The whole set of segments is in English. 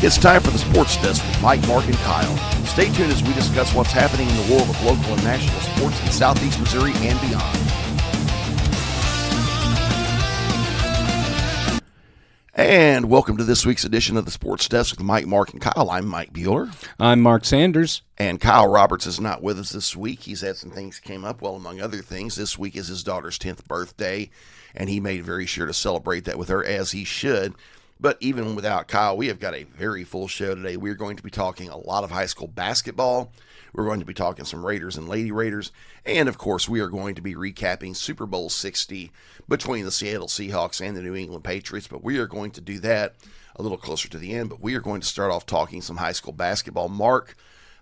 It's time for the Sports Desk with Mike, Mark, and Kyle. Stay tuned as we discuss what's happening in the world of local and national sports in Southeast Missouri and beyond. And welcome to this week's edition of the Sports Desk with Mike, Mark, and Kyle. I'm Mike Bueller. I'm Mark Sanders. And Kyle Roberts is not with us this week. He's had some things came up. Well, among other things, this week is his daughter's 10th birthday, and he made very sure to celebrate that with her, as he should. But even without Kyle, we have got a very full show today. We're going to be talking a lot of high school basketball. We're going to be talking some Raiders and Lady Raiders. And, of course, we are going to be recapping Super Bowl 60 between the Seattle Seahawks and the New England Patriots. But we are going to do that a little closer to the end. But we are going to start off talking some high school basketball. Mark,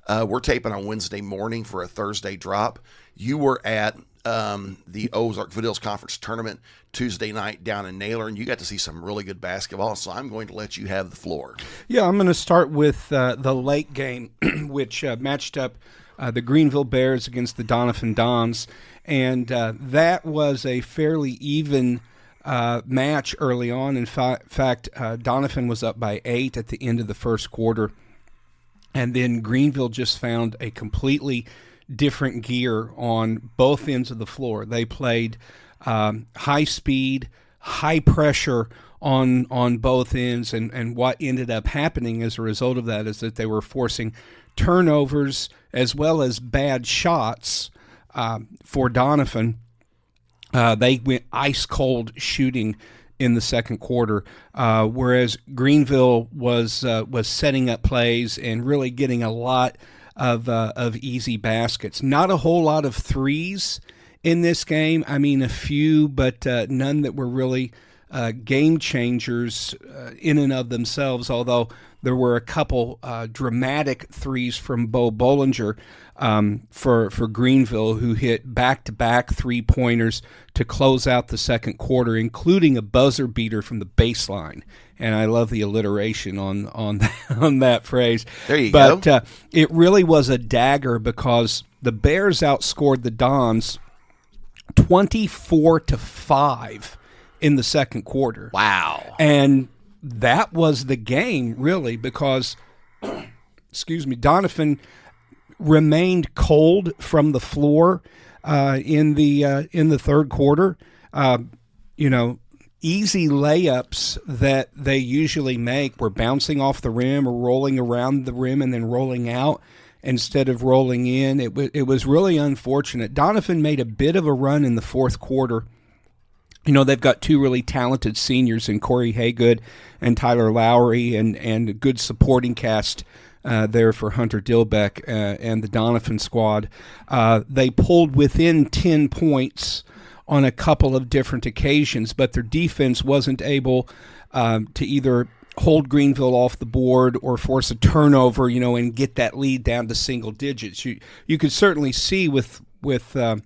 we're taping on Wednesday morning for a Thursday drop. You were at the Ozark Foothills Conference Tournament Tuesday night down in Naylor, and you got to see some really good basketball, so I'm going to let you have the floor. Yeah, I'm going to start with the late game, which matched up the Greenville Bears against the Doniphan Dons, and that was a fairly even match early on. In fact, Doniphan was up by 8 at the end of the first quarter, and then Greenville just found a completely different gear on both ends of the floor. They played high speed, high pressure on both ends, and what ended up happening as a result of that is that they were forcing turnovers as well as bad shots for Doniphan. They went ice cold shooting in the second quarter, whereas Greenville was setting up plays and really getting a lot of easy baskets. Not a whole lot of threes in this game. I mean, a few, but none that were really game changers in and of themselves, although there were a couple dramatic threes from Bo Bollinger for Greenville, who hit back-to-back three-pointers to close out the second quarter, including a buzzer beater from the baseline. And I love the alliteration on that phrase. There you go. But it really was a dagger because the Bears outscored the Dons 24-5 in the second quarter. Wow. And that was the game, really, because, Doniphan remained cold from the floor in the third quarter. Easy layups that they usually make were bouncing off the rim or rolling around the rim and then rolling out instead of rolling in. It was really unfortunate. Doniphan made a bit of a run in the fourth quarter. They've got two really talented seniors in Corey Haygood and Tyler Lowry, and a good supporting cast there for Hunter Dilbeck and the Doniphan squad. They pulled within 10 points on a couple of different occasions, but their defense wasn't able to either hold Greenville off the board or force a turnover, and get that lead down to single digits. You could certainly see with the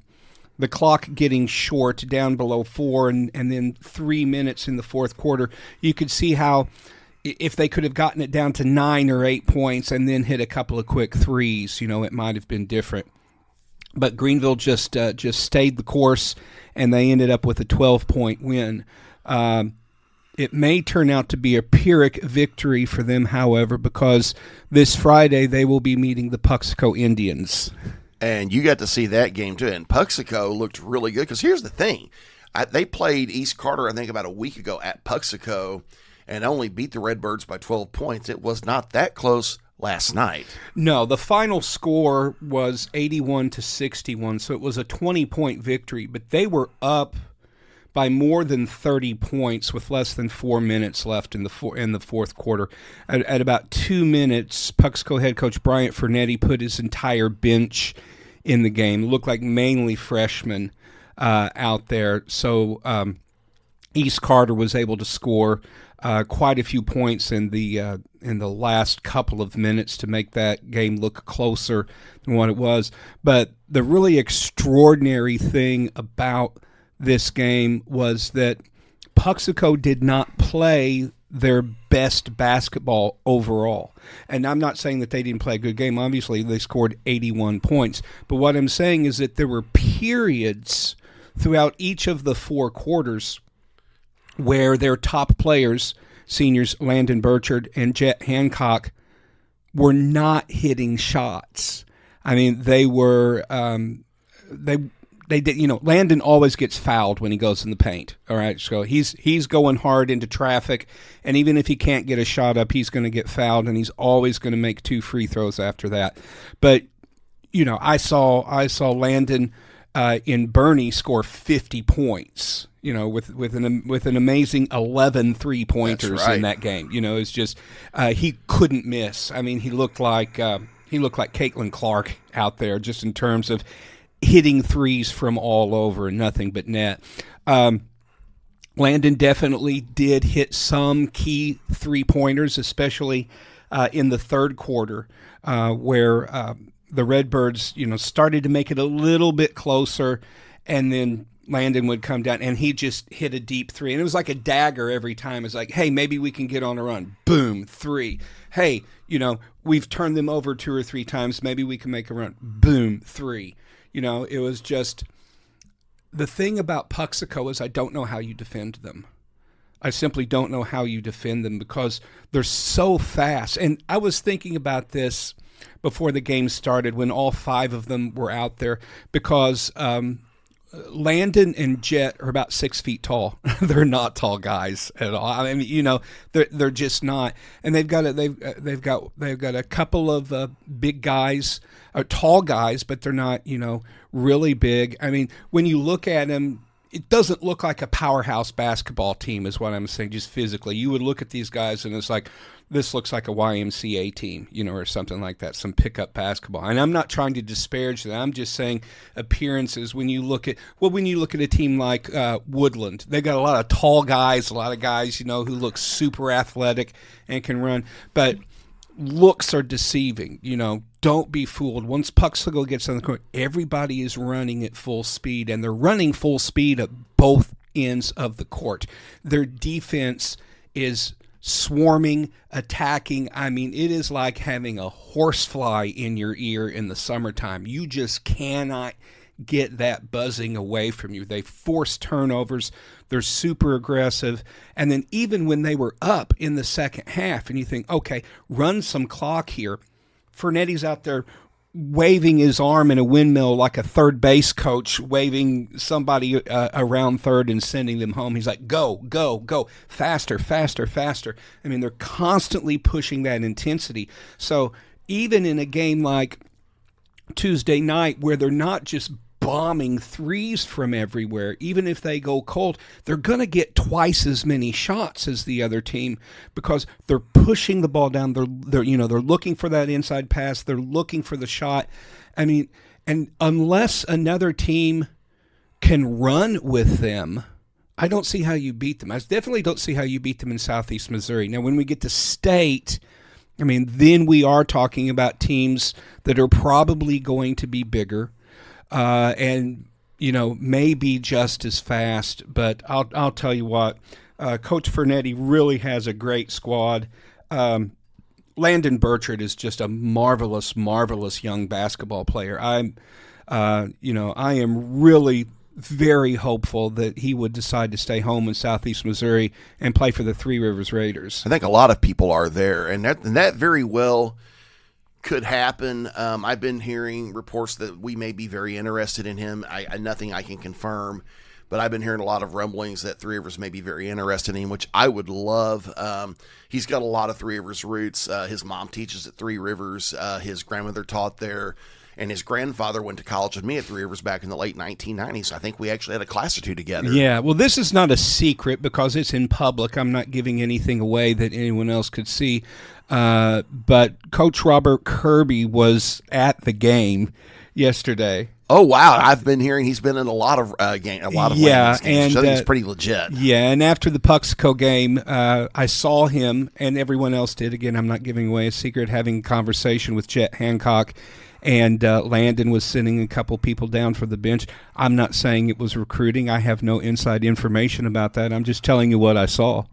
clock getting short down below 4 and then 3 minutes in the fourth quarter, you could see how if they could have gotten it down to 9 or 8 points and then hit a couple of quick threes, it might have been different. But Greenville just stayed the course, and they ended up with a 12-point win. It may turn out to be a Pyrrhic victory for them, however, because this Friday they will be meeting the Puxico Indians. And you got to see that game, too. And Puxico looked really good, because here's the thing. They played East Carter, I think, about a week ago at Puxico and only beat the Redbirds by 12 points. It was not that close last night. No, the final score was 81-61, so it was a 20-point victory, but they were up by more than 30 points with less than 4 minutes left in the fourth quarter. At about 2 minutes, Puxico head coach Bryant Fernetti put his entire bench in the game. It looked like mainly freshmen out there. So East Carter was able to score quite a few points in the last couple of minutes to make that game look closer than what it was. But the really extraordinary thing about this game was that Puxico did not play their best basketball overall. And I'm not saying that they didn't play a good game. Obviously, they scored 81 points. But what I'm saying is that there were periods throughout each of the four quarters where their top players seniors, Landon Burchard and Jet Hancock, were not hitting shots. I mean, they were they did. Landon always gets fouled when he goes in the paint. All right, so he's going hard into traffic, and even if he can't get a shot up, he's going to get fouled, and he's always going to make 2 free throws after that. But I saw Landon in Bernie score 50 points. With an amazing 11 3-pointers in that game. It's just he couldn't miss. I mean, he looked like Caitlin Clark out there, just in terms of hitting threes from all over and nothing but net. Landon definitely did hit some key 3-pointers, especially in the third quarter, where the Redbirds, started to make it a little bit closer, and then Landon would come down, and he just hit a deep 3. And it was like a dagger every time. It's like, hey, maybe we can get on a run. Boom, 3. Hey, we've turned them over 2 or 3 times. Maybe we can make a run. Boom, 3. It was just, the thing about Puxico is I don't know how you defend them. I simply don't know how you defend them because they're so fast. And I was thinking about this before the game started when all 5 of them were out there, because Landon and Jet are about 6 feet tall. They're not tall guys at all. I mean, they're just not. And they've got a couple of big guys, tall guys, but they're not really big. I mean, when you look at them, it doesn't look like a powerhouse basketball team, is what I'm saying. Just physically, you would look at these guys and it's like, this looks like a YMCA team, or something like that, some pickup basketball. And I'm not trying to disparage that. I'm just saying appearances. When you look at a team like Woodland, they got a lot of tall guys, a lot of guys, who look super athletic and can run. But looks are deceiving. Don't be fooled. Once Puxico gets on the court, everybody is running at full speed, and they're running full speed at both ends of the court. Their defense is swarming, attacking. I mean, it is like having a horsefly in your ear in the summertime. You just cannot get that buzzing away from you. They force turnovers. They're super aggressive. And then even when they were up in the second half, and you think, okay, run some clock here, Fernetti's out there waving his arm in a windmill like a third base coach waving somebody around third and sending them home. He's like, go, go, go, faster, faster, faster. I mean, they're constantly pushing that intensity. So even in a game like Tuesday night, where they're not just bombing threes from everywhere, even if they go cold, they're going to get twice as many shots as the other team because they're pushing the ball down. They're looking for that inside pass. They're looking for the shot. I mean, and unless another team can run with them, I don't see how you beat them. I definitely don't see how you beat them in Southeast Missouri. Now, when we get to state, I mean, then we are talking about teams that are probably going to be bigger. And maybe just as fast, but I'll tell you what, Coach Fernetti really has a great squad. Landon Burchard is just a marvelous, marvelous young basketball player. I am really very hopeful that he would decide to stay home in Southeast Missouri and play for the Three Rivers Raiders. I think a lot of people are there, and that very well could happen. I've been hearing reports that we may be very interested in him. Nothing I can confirm, but I've been hearing a lot of rumblings that Three Rivers may be very interested in him, which I would love. He's got a lot of Three Rivers roots. His mom teaches at Three Rivers. His grandmother taught there, and his grandfather went to college with me at Three Rivers back in the late 1990s. I think we actually had a class or two together. Yeah, well, this is not a secret because it's in public. I'm not giving anything away that anyone else could see. But Coach Robert Kirby was at the game yesterday. Oh wow! I've been hearing he's been in a lot of games. Yeah, and so I think he's pretty legit. Yeah, and after the Puxico game, I saw him, and everyone else did. Again, I'm not giving away a secret. Having a conversation with Jet Hancock, and Landon was sending a couple people down for the bench. I'm not saying it was recruiting. I have no inside information about that. I'm just telling you what I saw.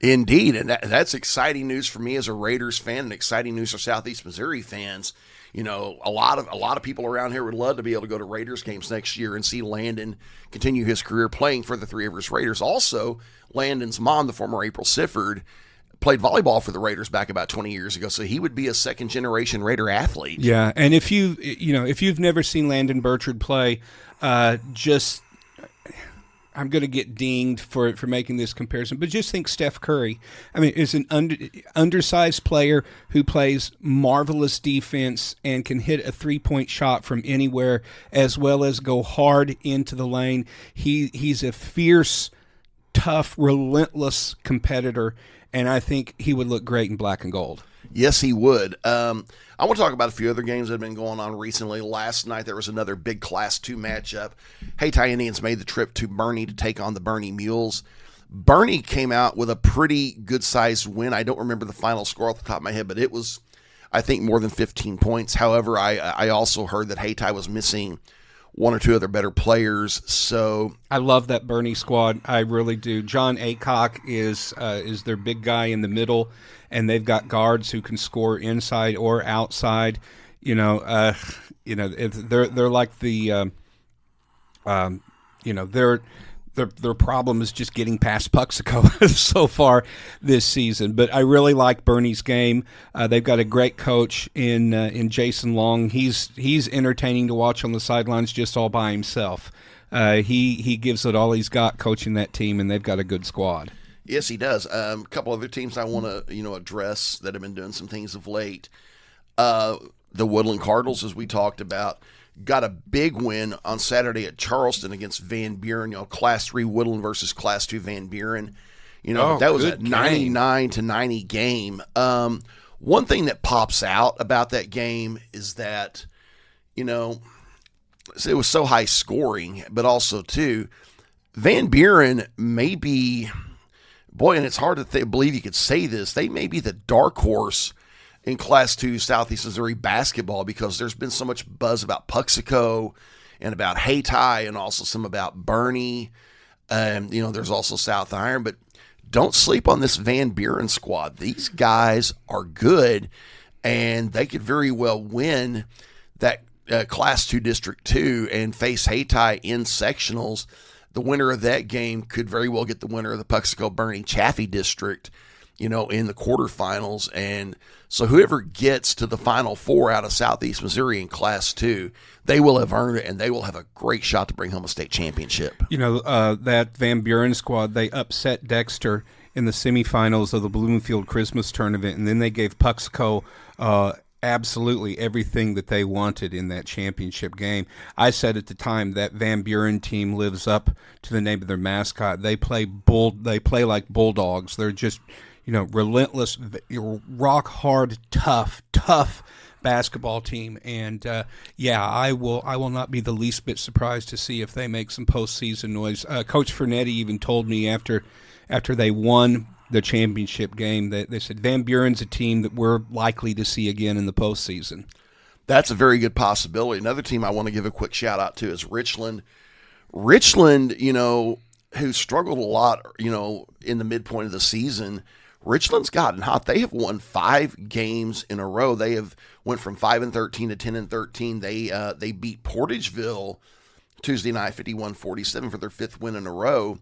Indeed, and that's exciting news for me as a Raiders fan and exciting news for Southeast Missouri fans. A lot of people around here would love to be able to go to Raiders games next year and see Landon continue his career playing for the Three Rivers Raiders. Also, Landon's mom, the former April Sifford, played volleyball for the Raiders back about 20 years ago, so he would be a second-generation Raider athlete. Yeah, and if you've never seen Landon Burchard play, I'm going to get dinged for making this comparison, but just think Steph Curry. I mean, is an undersized player who plays marvelous defense and can hit a three-point shot from anywhere, as well as go hard into the lane. He's a fierce, tough, relentless competitor, and I think he would look great in black and gold. Yes, he would. I want to talk about a few other games that have been going on recently. Last night, there was another big Class 2 matchup. Hayti Indians made the trip to Bernie to take on the Bernie Mules. Bernie came out with a pretty good-sized win. I don't remember the final score off the top of my head, but it was, I think, more than 15 points. However, I also heard that Hayti was missing one or two other better players. So I love that Bernie squad. I really do. John Aycock is their big guy in the middle, and they've got guards who can score inside or outside. They're like the their problem is just getting past Puxico so far this season. But I really like Bernie's game. They've got a great coach in Jason Long. He's entertaining to watch on the sidelines just all by himself. He gives it all he's got coaching that team, and they've got a good squad. Yes, he does. A couple other teams I want to address that have been doing some things of late. The Woodland Cardinals, as we talked about, got a big win on Saturday at Charleston against Van Buren. Class 3 Woodland versus Class 2 Van Buren. That was a 99-90 game. One thing that pops out about that game is that, it was so high scoring, but also too, Van Buren may be, and it's hard to believe you could say this, they may be the dark horse in Class 2 Southeast Missouri basketball, because there's been so much buzz about Puxico and about Hayti and also some about Bernie. There's also South Iron, but don't sleep on this Van Buren squad. These guys are good, and they could very well win that Class 2 District 2 and face Hayti in sectionals. The winner of that game could very well get the winner of the Puxico-Bernie Chaffee District, in the quarterfinals. And so whoever gets to the Final Four out of Southeast Missouri in Class 2, they will have earned it, and they will have a great shot to bring home a state championship. That Van Buren squad, they upset Dexter in the semifinals of the Bloomfield Christmas tournament, and then they gave Puxico absolutely everything that they wanted in that championship game. I said at the time that Van Buren team lives up to the name of their mascot. They play like bulldogs. They're just relentless, rock hard, tough basketball team. And I will not be the least bit surprised to see if they make some postseason noise. Coach Fernetti even told me after they won the championship game that they said Van Buren's a team that we're likely to see again in the postseason. That's a very good possibility. Another team I want to give a quick shout out to is Richland. Richland, who struggled a lot, in the midpoint of the season. Richland's gotten hot. They have won 5 games in a row. They have went from 5-13 to 10-13. They beat Portageville Tuesday night 51-47 for their 5th win in a row.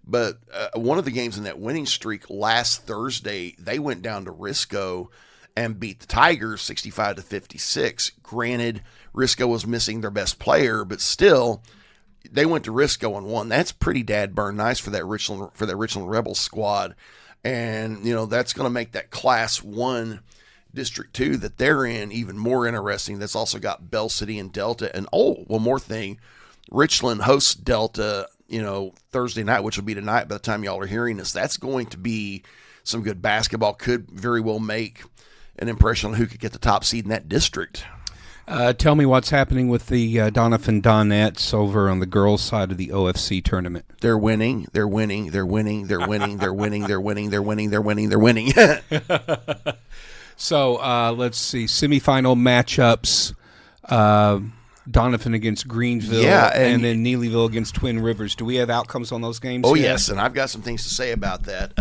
But one of the games in that winning streak last Thursday, they went down to Risco and beat the Tigers 65-56. Granted, Risco was missing their best player, but still, they went to Risco and won. That's pretty dadburn nice for that Richland Rebels squad. And, that's going to make that Class 1 District 2 that they're in even more interesting. That's also got Bell City and Delta. And, one more thing. Richland hosts Delta, Thursday night, which will be tonight by the time y'all are hearing this. That's going to be some good basketball. Could very well make an impression on who could get the top seed in that district. Tell me what's happening with the Donovan Donettes over on the girls' side of the OFC tournament. They're winning. They're winning. They're winning. They're winning. They're winning. They're winning. They're winning. They're winning. They're winning. So let's see. Semifinal matchups. Donovan against Greenville, and then Neelyville against Twin Rivers. Do we have outcomes on those games? Oh, yes, and I've got some things to say about that.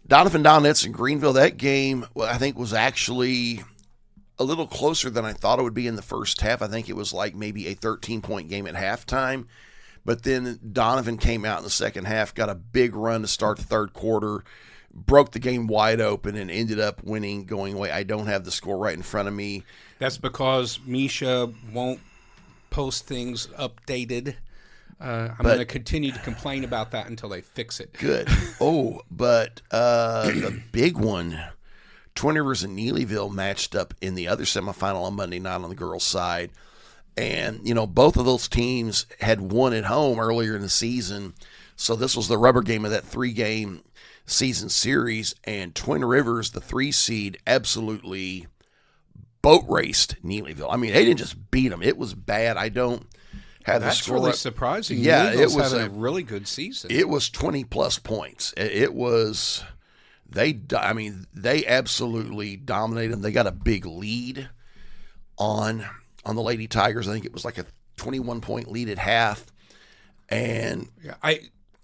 Donovan Donettes and Greenville, that game, I think, was actually a little closer than I thought it would be in the first half. I think it was like maybe a 13-point game at halftime. But then Donovan came out in the second half, got a big run to start the third quarter, broke the game wide open, and ended up winning, going away. I don't have the score right in front of me. That's because Misha won't post things updated. I'm going to continue to complain about that until they fix it. Good. But the big one, Twin Rivers and Neelyville matched up in the other semifinal on Monday night on the girls' side. And, both of those teams had won at home earlier in the season. So this was the rubber game of that 3-game season series. And Twin Rivers, the 3 seed, absolutely boat raced Neelyville. I mean, they didn't just beat them. It was bad. I don't have the score. That's really surprising. Yeah, Neelyville's it was having a really good season. It was 20-plus points. It was they absolutely dominated them. They got a big lead on the Lady Tigers. I think it was like a 21-point lead at half. And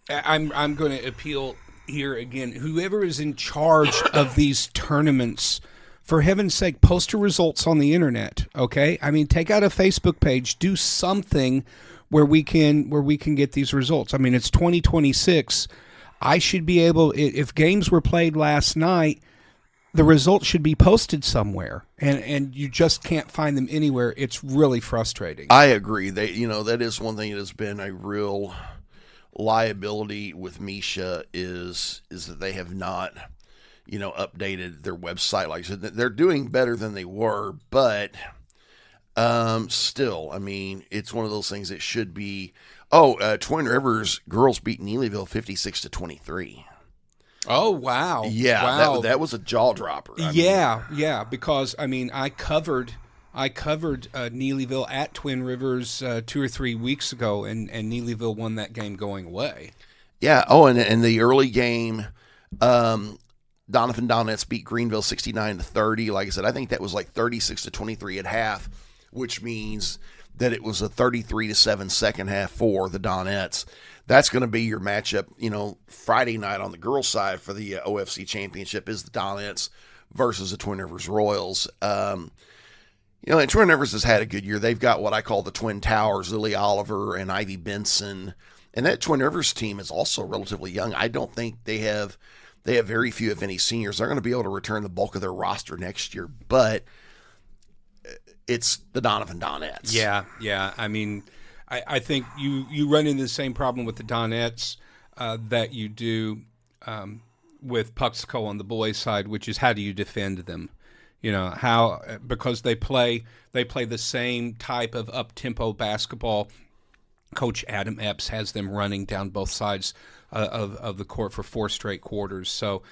I'm going to appeal here again. Whoever is in charge of these tournaments, for heaven's sake, post your results on the internet. Okay, I mean, take out a Facebook page, do something where we can get these results. I mean, it's 2026. I should be able, if games were played last night, the results should be posted somewhere, and you just can't find them anywhere. It's really frustrating. I agree. That is one thing that has been a real liability with Misha is that they have not, updated their website. Like I said, they're doing better than they were, but still, I mean, it's one of those things that should be. Twin Rivers girls beat Neelyville 56-23. Oh, wow. Yeah, wow. That was a jaw dropper. Yeah, because, I mean, I covered Neelyville at Twin Rivers 2 or 3 weeks ago, and Neelyville won that game going away. Yeah, and the early game, Donovan Donettes beat Greenville 69-30. Like I said, I think that was like 36-23 at half, which means that it was a 33-7 second half for the Donettes. That's going to be your matchup, Friday night on the girls' side for the OFC Championship is the Donettes versus the Twin Rivers Royals. And Twin Rivers has had a good year. They've got what I call the Twin Towers, Lily Oliver and Ivy Benson. And that Twin Rivers team is also relatively young. I don't think they have very few, if any, seniors. They're going to be able to return the bulk of their roster next year, but it's the Donovan Donettes. Yeah. I mean, I think you run into the same problem with the Donettes that you do with Puxico on the boys' side, which is how do you defend them? Because they play the same type of up-tempo basketball. Coach Adam Epps has them running down both sides of the court for 4 straight quarters. So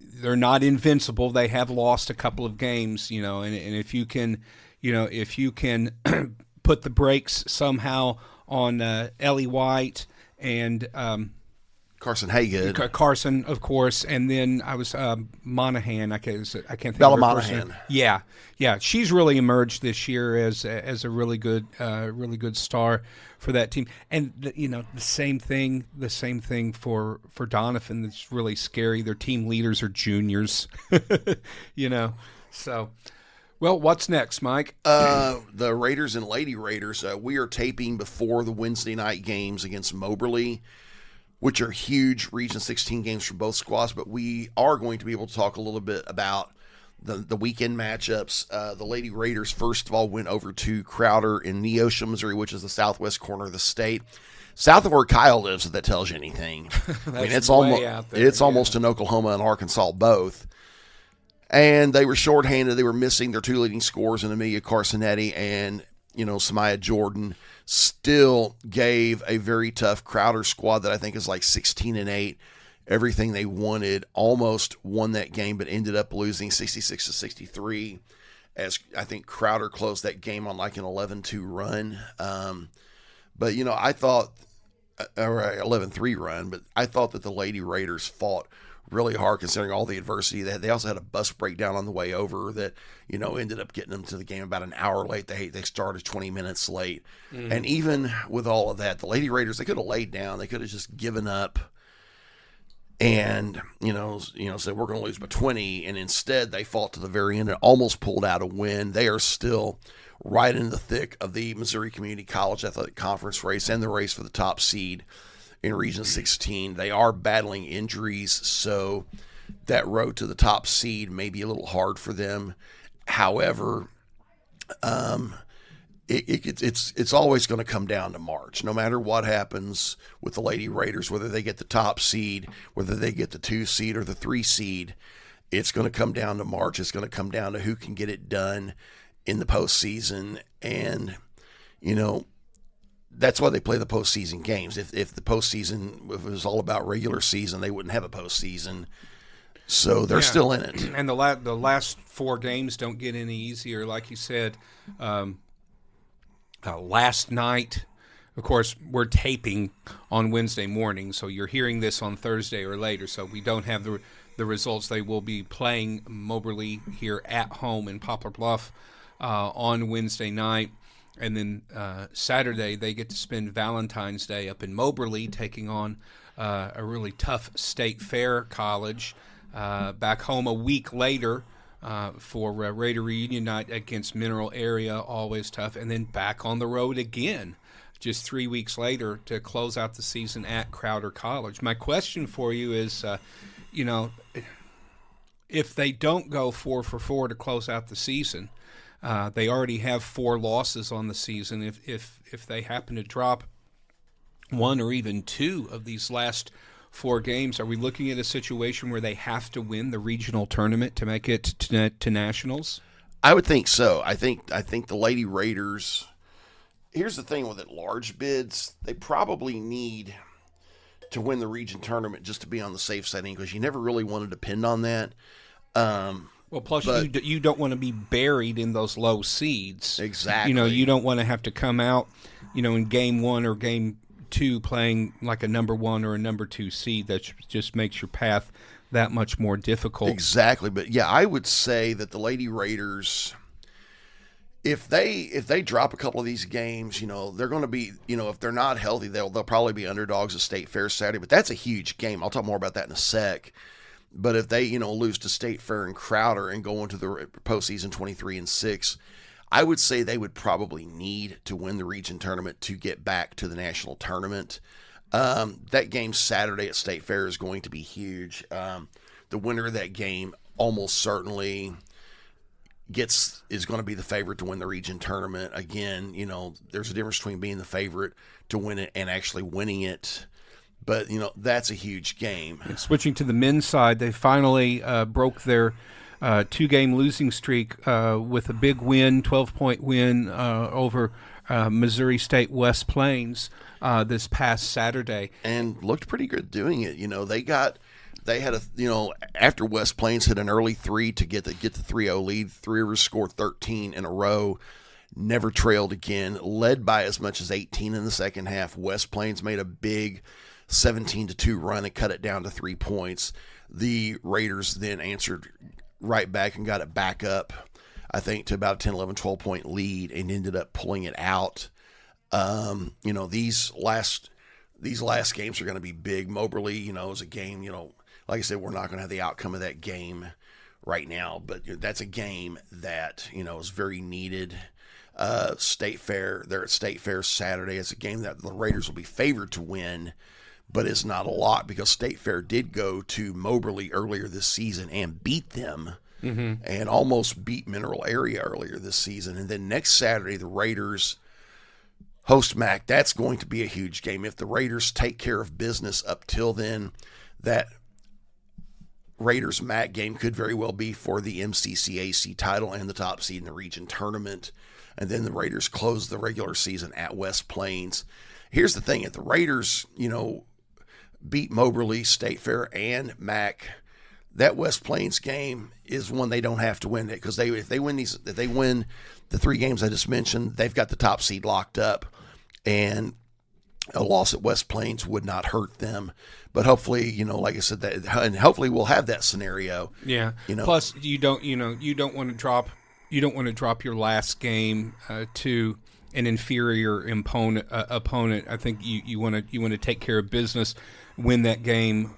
they're not invincible. They have lost a couple of games, and if you can put the brakes somehow on Ellie White and Carson Haygood. Carson, of course, and then I was Monahan. I can't think Bella of her Monahan. first name. Yeah. She's really emerged this year as a really good star for that team. And the same thing for Donovan. That's really scary. Their team leaders are juniors. So. Well, what's next, Mike? The Raiders and Lady Raiders. We are taping before the Wednesday night games against Moberly, which are huge Region 16 games for both squads, but we are going to be able to talk a little bit about the weekend matchups. The Lady Raiders, first of all, went over to Crowder in Neosho, Missouri, which is the southwest corner of the state. South of where Kyle lives, if that tells you anything. I mean, it's almost in Oklahoma and Arkansas both. And they were shorthanded. They were missing their 2 leading scorers in Amelia Carsonetti and, Samaya Jordan. Still gave a very tough Crowder squad that I think is like 16-8. Everything they wanted, almost won that game, but ended up losing 66-63. As I think Crowder closed that game on like an 11-2 run. But I thought, or 11-3 run, but I thought that the Lady Raiders fought really hard considering all the adversity. They also had a bus breakdown on the way over that, ended up getting them to the game about an hour late. They started 20 minutes late. And even with all of that, the Lady Raiders, they could have laid down. They could have just given up. and said we're going to lose by 20, and instead they fought to the very end and almost pulled out a win. They are still right in the thick of the Missouri Community College Athletic Conference race and the race for the top seed in Region 16. They are battling injuries, so that road to the top seed may be a little hard for them. However, it's always going to come down to March. No matter what happens with the Lady Raiders, whether they get the top seed, whether they get the 2 seed or the 3 seed, it's going to come down to March. It's going to come down to who can get it done in the postseason. And, that's why they play the postseason games. If the postseason, if it was all about regular season, they wouldn't have a postseason. So they're still in it. And the last 4 games don't get any easier. Like you said, last night, of course, we're taping on Wednesday morning, so you're hearing this on Thursday or later, so we don't have the results. They will be playing Moberly here at home in Poplar Bluff on Wednesday night. And then Saturday, they get to spend Valentine's Day up in Moberly, taking on a really tough State Fair college. Back home a week later for Raider Reunion Night against Mineral Area, always tough. And then back on the road again, just 3 weeks later to close out the season at Crowder College. My question for you is, if they don't go 4 for 4 to close out the season, they already have 4 losses on the season. If they happen to drop 1 or even 2 of these last 4 games, are we looking at a situation where they have to win the regional tournament to make it to nationals? I would think so. I think the Lady Raiders. Here's the thing with it: large bids, they probably need to win the region tournament just to be on the safe side, because you never really want to depend on that. Well, plus you don't want to be buried in those low seeds. Exactly. You don't want to have to come out, in game 1 or game 2 playing like a number 1 or a number 2 seed. That just makes your path that much more difficult. Exactly. But yeah, I would say that the Lady Raiders, if they drop a couple of these games, they're going to be, if they're not healthy, they'll probably be underdogs at State Fair Saturday. But that's a huge game. I'll talk more about that in a sec. But if they, lose to State Fair and Crowder and go into the postseason 23-6, I would say they would probably need to win the region tournament to get back to the national tournament. That game Saturday at State Fair is going to be huge. The winner of that game almost certainly is going to be the favorite to win the region tournament. Again, there's a difference between being the favorite to win it and actually winning it. But, that's a huge game. And switching to the men's side, they finally broke their 2-game losing streak with a big win, 12-point win over Missouri State West Plains this past Saturday. And looked pretty good doing it. They had after West Plains hit an early 3 to get the 3-0 lead, Three Rivers scored 13 in a row. Never trailed again, led by as much as 18 in the second half. West Plains made a big 17-2 run and cut it down to 3 points. The Raiders then answered right back and got it back up, I think, to about a 10, 11, 12-point lead and ended up pulling it out. These last games are going to be big. Moberly, is a game, like I said, we're not going to have the outcome of that game right now, but that's a game that, is very needed. State Fair, they're at State Fair Saturday. It's a game that the Raiders will be favored to win, but it's not a lot because State Fair did go to Moberly earlier this season and beat them and almost beat Mineral Area earlier this season. And then next Saturday, the Raiders host MAC. That's going to be a huge game. If the Raiders take care of business up till then, that Raiders MAC game could very well be for the MCCAC title and the top seed in the region tournament. And then the Raiders close the regular season at West Plains. Here's the thing: if the Raiders, beat Moberly, State Fair, and MAC, that West Plains game is one they don't have to win it, because if they win the 3 games I just mentioned, they've got the top seed locked up, and a loss at West Plains would not hurt them. But hopefully, like I said, and hopefully we'll have that scenario. Yeah. Plus, you don't want to drop your last game to an inferior opponent. I think you want to take care of business win that game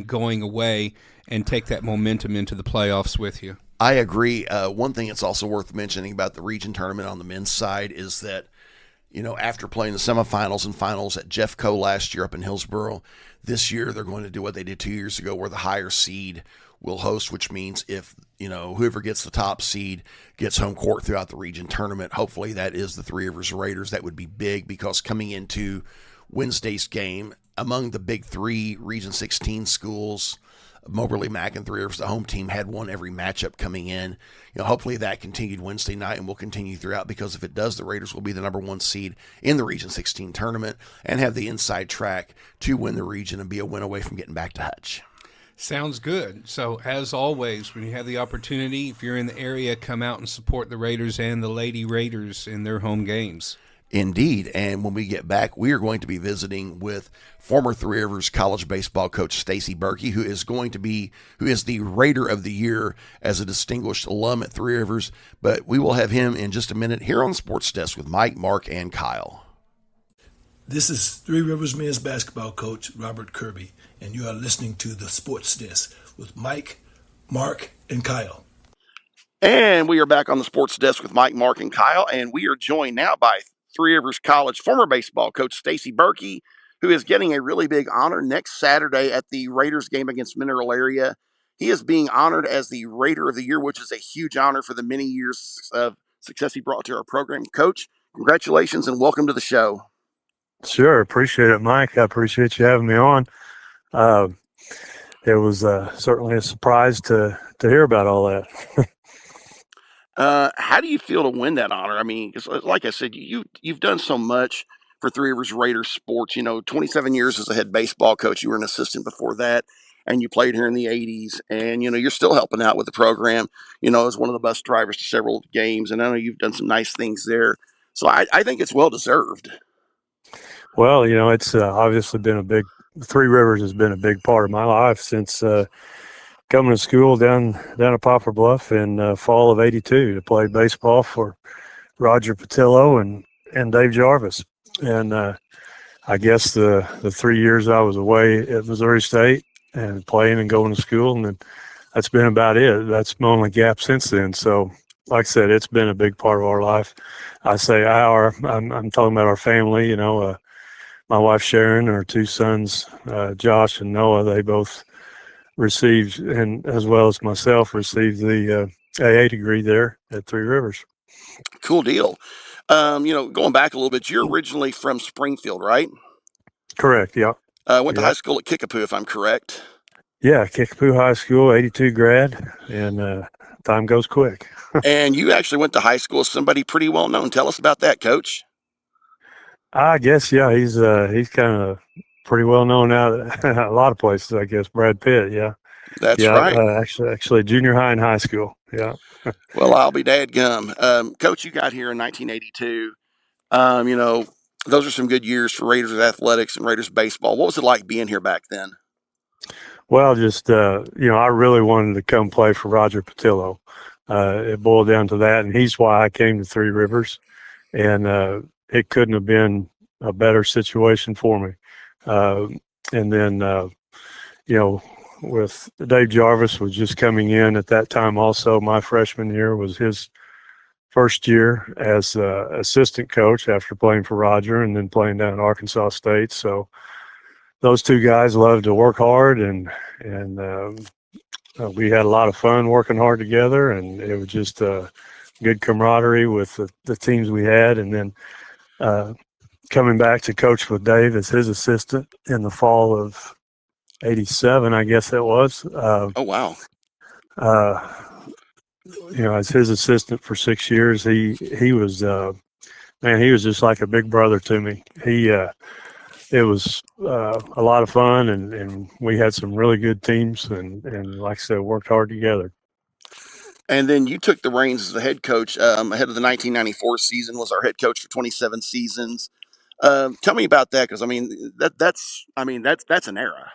going away, and take that momentum into the playoffs with you. I agree. One thing that's also worth mentioning about the region tournament on the men's side is that, after playing the semifinals and finals at Jeffco last year up in Hillsboro, this year they're going to do what they did 2 years ago, where the higher seed will host, which means if, whoever gets the top seed gets home court throughout the region tournament. Hopefully that is the Three Rivers Raiders. That would be big, because coming into Wednesday's game, among the big three Region 16 schools, Moberly, Mac, and Three Rivers, the home team, had won every matchup coming in. Hopefully that continued Wednesday night and will continue throughout, because if it does, the Raiders will be the number one seed in the Region 16 tournament and have the inside track to win the region and be a win away from getting back to Hutch. Sounds good. So, as always, when you have the opportunity, if you're in the area, come out and support the Raiders and the Lady Raiders in their home games. Indeed. And when we get back, we are going to be visiting with former Three Rivers college baseball coach Stacey Burkey, who is the Raider of the Year as a distinguished alum at Three Rivers. But we will have him in just a minute here on the Sports Desk with Mike, Mark, and Kyle. This is Three Rivers men's basketball coach Robert Kirby, and you are listening to the Sports Desk with Mike, Mark, and Kyle. And we are back on the Sports Desk with Mike, Mark, and Kyle, and we are joined now by Three Rivers College former baseball coach Stacey Burkey, who is getting a really big honor next Saturday at the Raiders game against Mineral Area. He is being honored as the Raider of the Year, which is a huge honor for the many years of success he brought to our program. Coach, congratulations and welcome to the show. Sure. Appreciate it, Mike. I appreciate you having me on. It was certainly a surprise to hear about all that. How do you feel to win that honor? I mean, 'cause like I said, you've done so much for Three Rivers Raiders sports. 27 years as a head baseball coach. You were an assistant before that, and you played here in the 80s. And you're still helping out with the program. As one of the bus drivers to several games, and I know you've done some nice things there. So I think it's well deserved. Well, it's obviously been Three Rivers has been a big part of my life since coming to school down at Poplar Bluff in fall of '82 to play baseball for Roger Patillo and Dave Jarvis. And I guess the 3 years I was away at Missouri State and playing and going to school, and then that's been about it. That's my only gap since then. So, like I said, it's been a big part of our life. I say I'm talking about our family. My wife Sharon, our two sons Josh and Noah, they both received, and as well as myself, received the AA degree there at Three Rivers. Cool deal. Going back a little bit, you're originally from Springfield, right? Correct, yeah. Went to high school at Kickapoo, if I'm correct. Yeah, Kickapoo High School, '82 grad, and time goes quick. And you actually went to high school with somebody pretty well known. Tell us about that, Coach. I guess, yeah, he's kind of pretty well known now a lot of places, I guess. Brad Pitt, yeah. That's right. Actually, junior high and high school, yeah. Well, I'll be dadgum. Coach, you got here in 1982. Those are some good years for Raiders athletics and Raiders baseball. What was it like being here back then? Well, just, I really wanted to come play for Roger Patillo. It boiled down to that, and he's why I came to Three Rivers. And it couldn't have been a better situation for me. And then, with Dave Jarvis was just coming in at that time also. My freshman year was his first year as assistant coach after playing for Roger and then playing down at Arkansas State. So those two guys loved to work hard, and we had a lot of fun working hard together, and it was just good camaraderie with the teams we had. And then coming back to coach with Dave as his assistant in the fall of '87, I guess it was. Oh, wow. As his assistant for 6 years, he was, he was just like a big brother to me. It was a lot of fun, and we had some really good teams, and like I said, worked hard together. And then you took the reins as the head coach ahead of the 1994 season, was our head coach for 27 seasons. Tell me about that, because that's an era.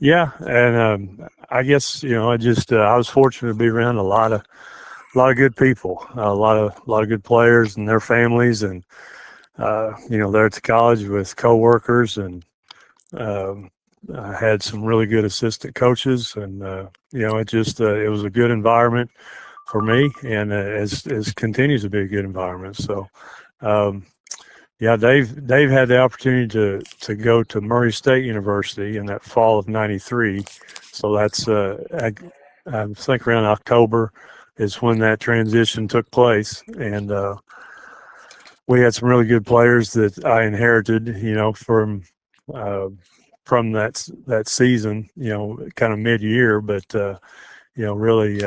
Yeah, and I guess I was fortunate to be around a lot of good people, a lot of good players and their families, and there at the college with coworkers, and I had some really good assistant coaches, and it was a good environment for me, and as continues to be a good environment. So, Dave had the opportunity to go to Murray State University in that fall of '93. So that's I think around October is when that transition took place, and we had some really good players that I inherited, from that season, kind of mid-year, but really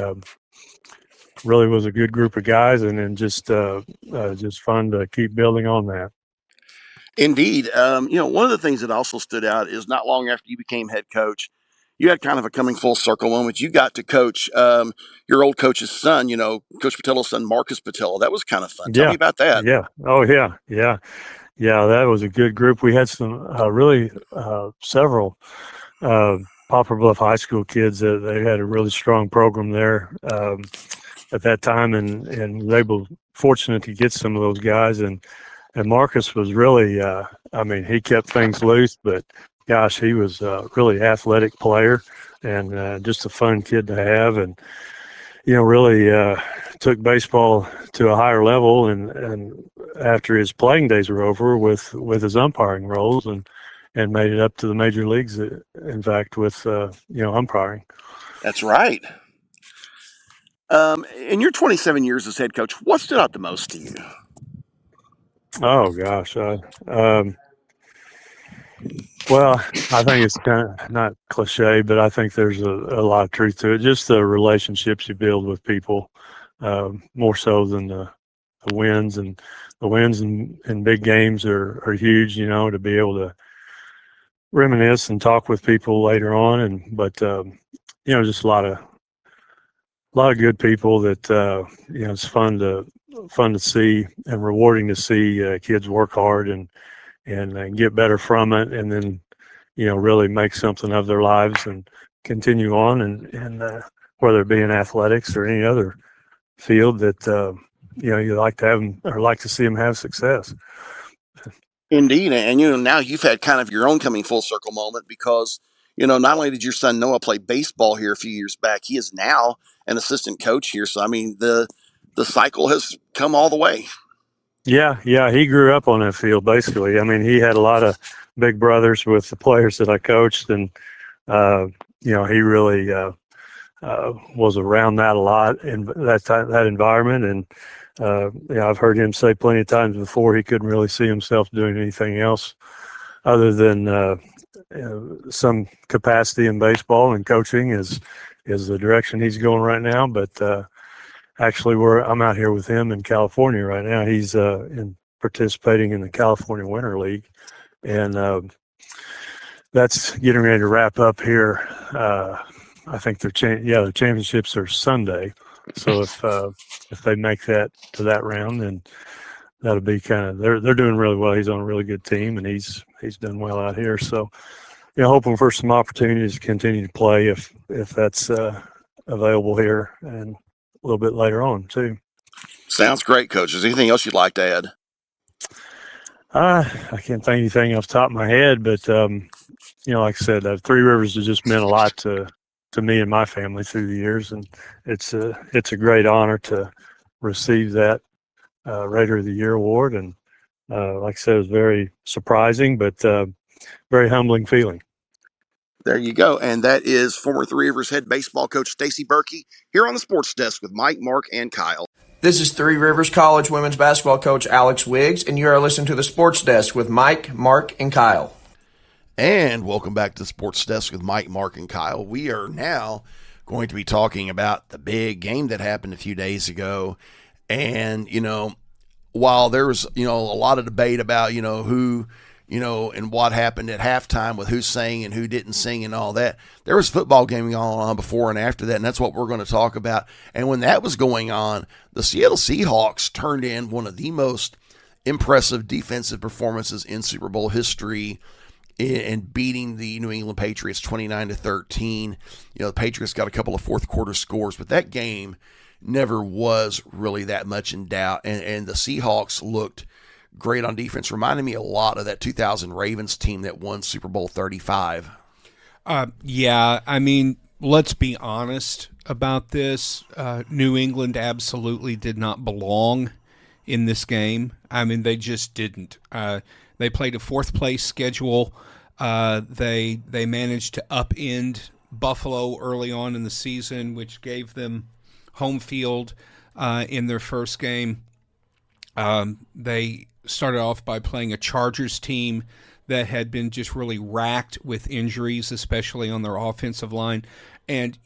really was a good group of guys, and then just fun to keep building on that. Indeed. One of the things that also stood out is not long after you became head coach, you had kind of a coming full circle moment. You got to coach your old coach's son, Coach Patello's son, Marcus Patello. That was kind of fun. Tell me Yeah, about that. yeah, oh yeah. That was a good group. We had some really several Poplar Bluff High School kids. They had a really strong program there at that time, and they were fortunate to get some of those guys. And Marcus was really, he kept things loose, but gosh, he was a really athletic player and just a fun kid to have. And, really took baseball to a higher level. And after his playing days were over with his umpiring roles and made it up to the major leagues, in fact, with, umpiring. That's right. In your 27 years as head coach, what stood out the most to you? Oh gosh. Well, I think it's kind of not cliche, but I think there's a lot of truth to it. Just the relationships you build with people, more so than the wins. And the wins in big games are huge, to be able to reminisce and talk with people later on. But just a lot of good people that, it's fun to see and rewarding to see kids work hard and get better from it, and then really make something of their lives and continue on, and whether it be in athletics or any other field that you like to have them or like to see them have success. Indeed. And now you've had kind of your own coming full circle moment because not only did your son Noah play baseball here a few years back, he is now an assistant coach here. So the cycle has come all the way. Yeah, he grew up on that field, basically. He had a lot of big brothers with the players that I coached, and, he really was around that a lot in that environment. And, I've heard him say plenty of times before he couldn't really see himself doing anything else other than some capacity in baseball, and coaching is the direction he's going right now. But actually, I'm out here with him in California right now. He's participating in the California Winter League, and that's getting ready to wrap up here. I think their championships are Sunday. So if they make that to that round, then that'll be kind of they're doing really well. He's on a really good team, and he's done well out here. So hoping for some opportunities to continue to play if that's available here and a little bit later on too. Sounds great, Coach. Is there anything else you'd like to add? I can't think of anything off the top of my head, but like I said, Three Rivers has just meant a lot to me and my family through the years, and it's a great honor to receive that Raider of the Year award. And like I said, it was very surprising, but very humbling feeling. There you go. And that is former Three Rivers head baseball coach Stacey Burkey here on the Sports Desk with Mike, Mark, and Kyle. This is Three Rivers College women's basketball coach Alex Wiggs, and you are listening to the Sports Desk with Mike, Mark, and Kyle. And welcome back to the Sports Desk with Mike, Mark, and Kyle. We are now going to be talking about the big game that happened a few days ago. And, while there was, a lot of debate about, who, and what happened at halftime with who sang and who didn't sing and all that, there was football game going on before and after that, and that's what we're going to talk about. And when that was going on, the Seattle Seahawks turned in one of the most impressive defensive performances in Super Bowl history and beating the New England Patriots 29-13. The Patriots got a couple of fourth quarter scores, but that game never was really that much in doubt. And the Seahawks looked great on defense. Reminded me a lot of that 2000 Ravens team that won Super Bowl 35. Yeah, I mean, let's be honest about this. New England absolutely did not belong in this game. I mean, they just didn't. They played a fourth-place schedule. They managed to upend Buffalo early on in the season, which gave them home field in their first game. They started off by playing a Chargers team that had been just really racked with injuries, especially on their offensive line. And,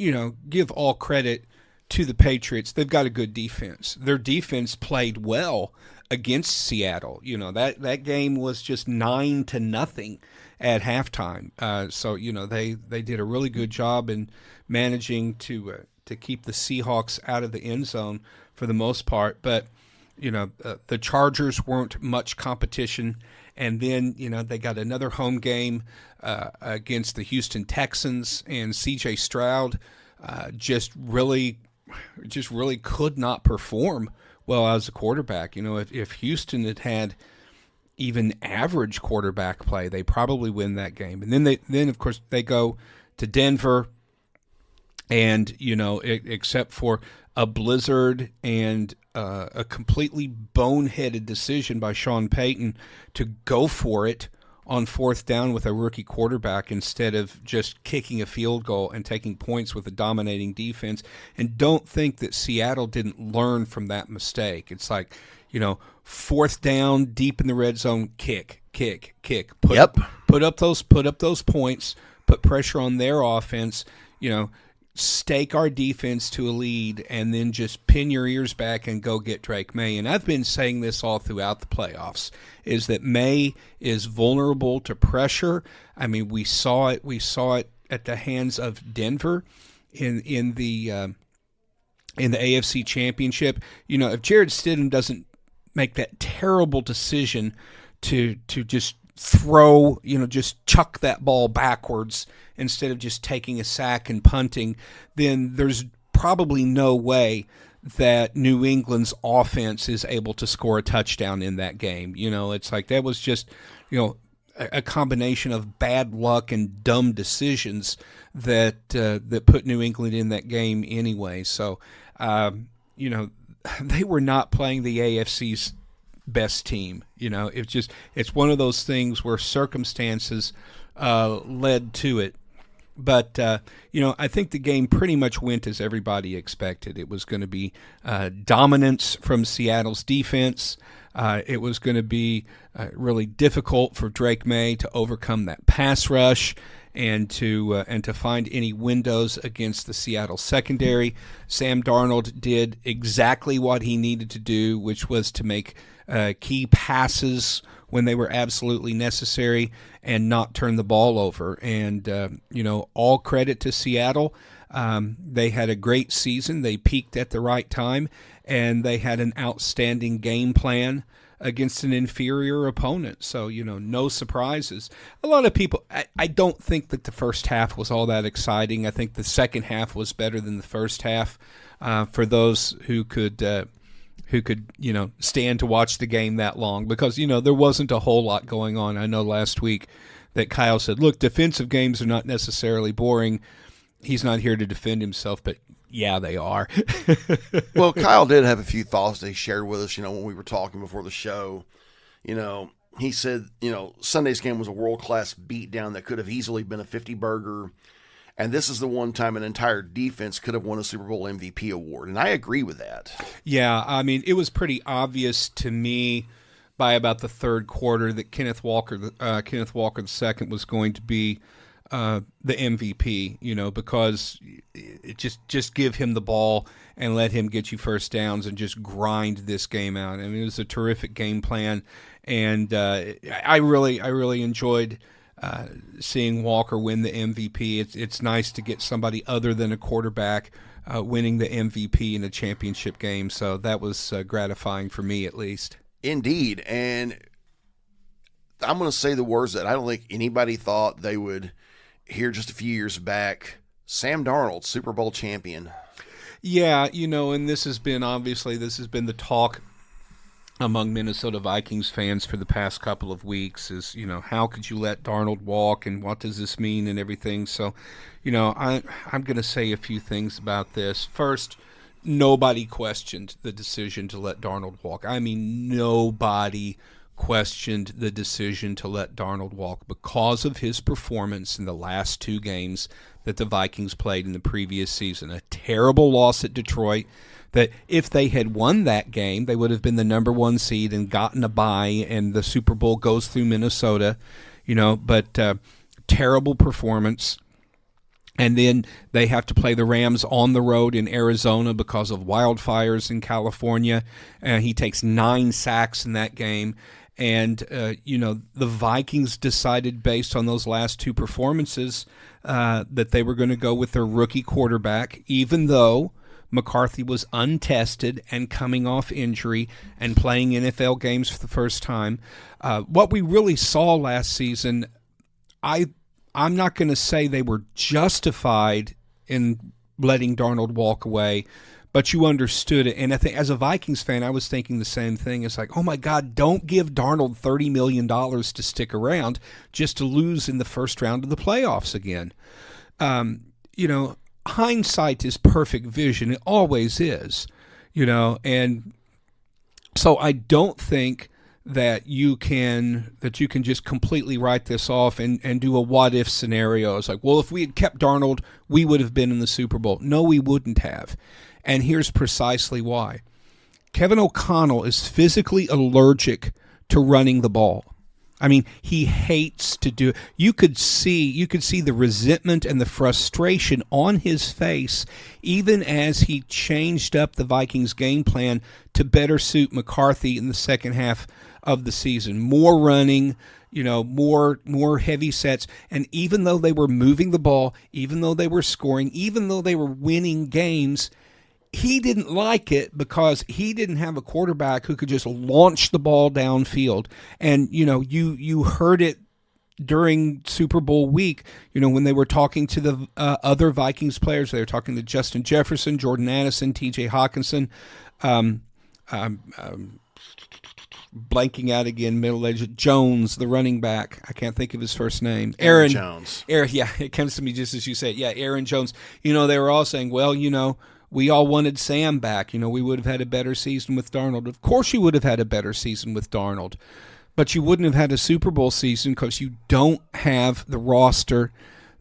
give all credit to the Patriots. They've got a good defense. Their defense played well against Seattle. That game was just 9-0 at halftime. So they did a really good job in managing to keep the Seahawks out of the end zone for the most part. But the Chargers weren't much competition, and then they got another home game against the Houston Texans, and C.J. Stroud just really could not perform well as a quarterback. If Houston had even average quarterback play, they probably win that game. And then of course they go to Denver, and except for a blizzard and a completely boneheaded decision by Sean Payton to go for it on fourth down with a rookie quarterback instead of just kicking a field goal and taking points with a dominating defense. And don't think that Seattle didn't learn from that mistake. It's like, fourth down, deep in the red zone, kick. Put up those points, put pressure on their offense, stake our defense to a lead, and then just pin your ears back and go get Drake May. And I've been saying this all throughout the playoffs, is that May is vulnerable to pressure. I mean, we saw it at the hands of Denver in the AFC Championship. If Jared Stidham doesn't make that terrible decision to just throw, just chuck that ball backwards instead of just taking a sack and punting, then there's probably no way that New England's offense is able to score a touchdown in that game. It's like that was just, a combination of bad luck and dumb decisions that put New England in that game anyway. So, they were not playing the AFC's best team. It's one of those things where circumstances led to it. But, I think the game pretty much went as everybody expected. It was going to be dominance from Seattle's defense. It was going to be really difficult for Drake May to overcome that pass rush and to find any windows against the Seattle secondary. Sam Darnold did exactly what he needed to do, which was to make key passes when they were absolutely necessary and not turn the ball over. And, all credit to Seattle. They had a great season. They peaked at the right time, and they had an outstanding game plan against an inferior opponent. So, no surprises. A lot of people, I don't think that the first half was all that exciting. I think the second half was better than the first half for those who could stand to watch the game that long, because, there wasn't a whole lot going on. I know last week that Kyle said, look, defensive games are not necessarily boring. He's not here to defend himself, but yeah, they are. Well, Kyle did have a few thoughts that he shared with us, when we were talking before the show. He said, Sunday's game was a world-class beatdown that could have easily been a 50-burger. And this is the one time an entire defense could have won a Super Bowl MVP award. And I agree with that. Yeah, I mean, it was pretty obvious to me by about the third quarter that Kenneth Walker II was going to be the MVP, because it just give him the ball and let him get you first downs and just grind this game out. I mean, it was a terrific game plan, and I really enjoyed seeing Walker win the MVP. It's nice to get somebody other than a quarterback winning the MVP in a championship game, so that was gratifying for me at least. Indeed, and I'm going to say the words that I don't think anybody thought they would hear just a few years back. Sam Darnold, Super Bowl champion. Yeah, and this has been the talk among Minnesota Vikings fans for the past couple of weeks is, how could you let Darnold walk and what does this mean and everything. So, I'm going to say a few things about this. First, nobody questioned the decision to let Darnold walk. I mean, nobody questioned the decision to let Darnold walk because of his performance in the last 2 games that the Vikings played in the previous season. A terrible loss at Detroit that if they had won that game, they would have been the number 1 seed and gotten a bye, and the Super Bowl goes through Minnesota, but terrible performance. And then they have to play the Rams on the road in Arizona because of wildfires in California. He takes 9 sacks in that game. And, the Vikings decided based on those last 2 performances that they were going to go with their rookie quarterback, even though McCarthy was untested and coming off injury and playing NFL games for the first time. What we really saw last season, I'm not going to say they were justified in letting Darnold walk away, but you understood it. And I think as a Vikings fan, I was thinking the same thing. It's like, oh my God, don't give Darnold $30 million to stick around just to lose in the first round of the playoffs again. Hindsight is perfect vision. It always is, and so I don't think that you can just completely write this off and do a what if scenario. It's like, well, if we had kept Darnold, we would have been in the Super Bowl. No, we wouldn't have. And here's precisely why. Kevin O'Connell is physically allergic to running the ball. I mean, he hates to do it. You could see the resentment and the frustration on his face even as he changed up the Vikings game plan to better suit McCarthy in the second half of the season. More running, more heavy sets. And even though they were moving the ball, even though they were scoring, even though they were winning games, he didn't like it because he didn't have a quarterback who could just launch the ball downfield. And, you heard it during Super Bowl week, when they were talking to the other Vikings players. They were talking to Justin Jefferson, Jordan Addison, T.J. Hawkinson, blanking out again, middle-aged Jones, the running back. I can't think of his first name. Aaron Jones. Yeah, it comes to me just as you say it. Yeah, Aaron Jones. They were all saying, well, we all wanted Sam back. We would have had a better season with Darnold. Of course you would have had a better season with Darnold. But you wouldn't have had a Super Bowl season because you don't have the roster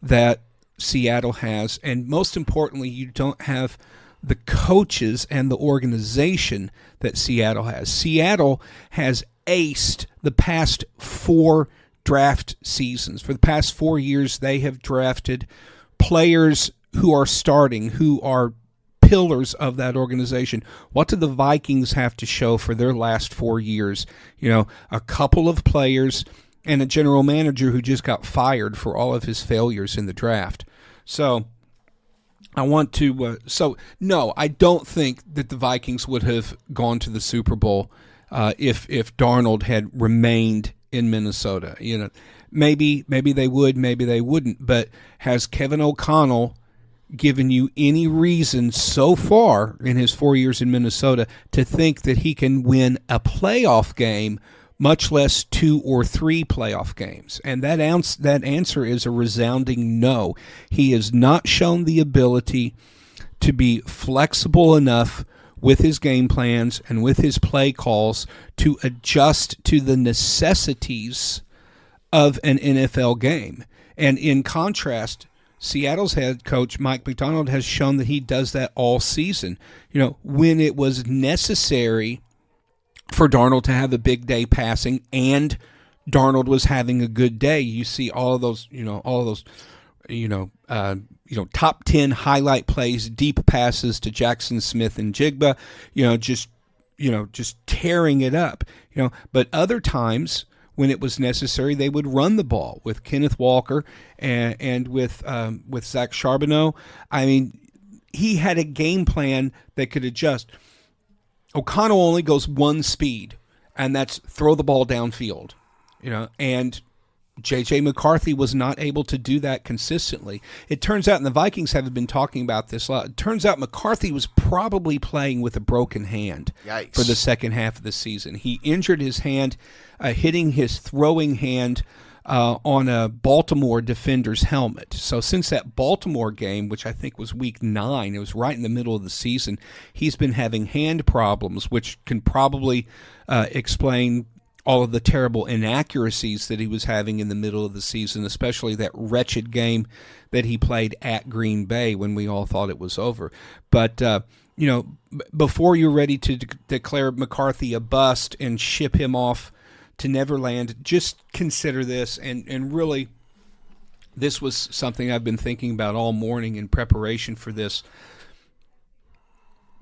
that Seattle has. And most importantly, you don't have the coaches and the organization that Seattle has. Seattle has aced the past 4 draft seasons. For the past 4 years, they have drafted players who are starting, who are pillars of that organization. What do the Vikings have to show for their last 4 years? A couple of players and a general manager who just got fired for all of his failures in the draft. So I want to no, I don't think that the Vikings would have gone to the Super Bowl if Darnold had remained in Minnesota. Maybe they would, maybe they wouldn't. But has Kevin O'Connell given you any reason so far in his 4 years in Minnesota to think that he can win a playoff game, much less 2 or 3 playoff games? And that answer is a resounding no. He has not shown the ability to be flexible enough with his game plans and with his play calls to adjust to the necessities of an NFL game. And in contrast, Seattle's head coach, Mike Macdonald, has shown that he does that all season. When it was necessary for Darnold to have a big day passing and Darnold was having a good day, you see all of those top 10 highlight plays, deep passes to Jackson Smith and Jigba, just tearing it up. But other times, when it was necessary, they would run the ball with Kenneth Walker and with Zach Charbonneau. I mean, he had a game plan that could adjust. O'Connell only goes one speed, and that's throw the ball downfield. And J.J. McCarthy was not able to do that consistently. It turns out, and the Vikings have been talking about this a lot, it turns out McCarthy was probably playing with a broken hand Yikes. for the second half of the season. He injured his hand, hitting his throwing hand on a Baltimore defender's helmet. So since that Baltimore game, which I think was week 9, it was right in the middle of the season, he's been having hand problems, which can probably explain all of the terrible inaccuracies that he was having in the middle of the season, especially that wretched game that he played at Green Bay when we all thought it was over. But, before you're ready to declare McCarthy a bust and ship him off to Neverland, just consider this. And really, this was something I've been thinking about all morning in preparation for this.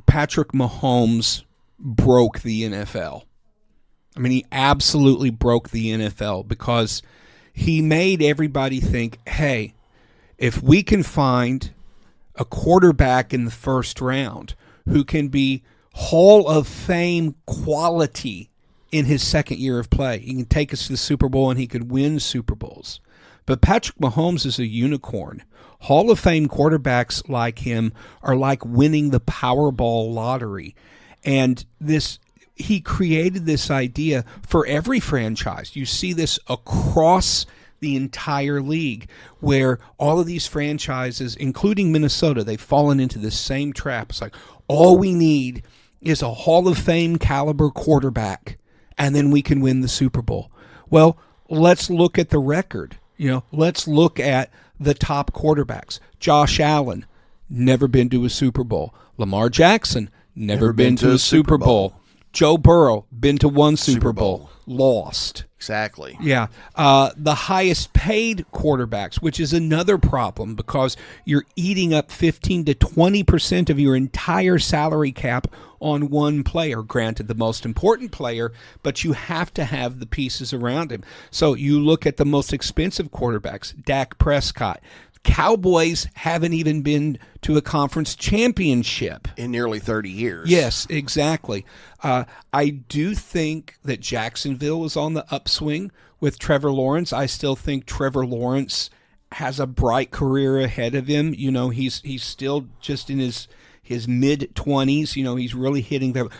Patrick Mahomes broke the NFL. I mean, he absolutely broke the NFL because he made everybody think, hey, if we can find a quarterback in the first round who can be Hall of Fame quality in his second year of play, he can take us to the Super Bowl and he could win Super Bowls. But Patrick Mahomes is a unicorn. Hall of Fame quarterbacks like him are like winning the Powerball lottery. And he created this idea for every franchise. You see this across the entire league where all of these franchises, including Minnesota, they've fallen into this same trap. It's like, all we need is a Hall of Fame caliber quarterback, and then we can win the Super Bowl. Well, let's look at the record. Let's look at the top quarterbacks. Josh Allen, never been to a Super Bowl. Lamar Jackson, never been to a Super Bowl. Joe Burrow, been to one Super Bowl, lost. Exactly. Yeah. The highest paid quarterbacks, which is another problem because you're eating up 15 to 20% of your entire salary cap on one player. Granted, the most important player, but you have to have the pieces around him. So you look at the most expensive quarterbacks, Dak Prescott. Cowboys haven't even been to a conference championship in nearly 30 years. Yes, exactly. I do think that Jacksonville is on the upswing with Trevor Lawrence. I still think Trevor Lawrence has a bright career ahead of him. He's still just in his mid-20s. He's really hitting the,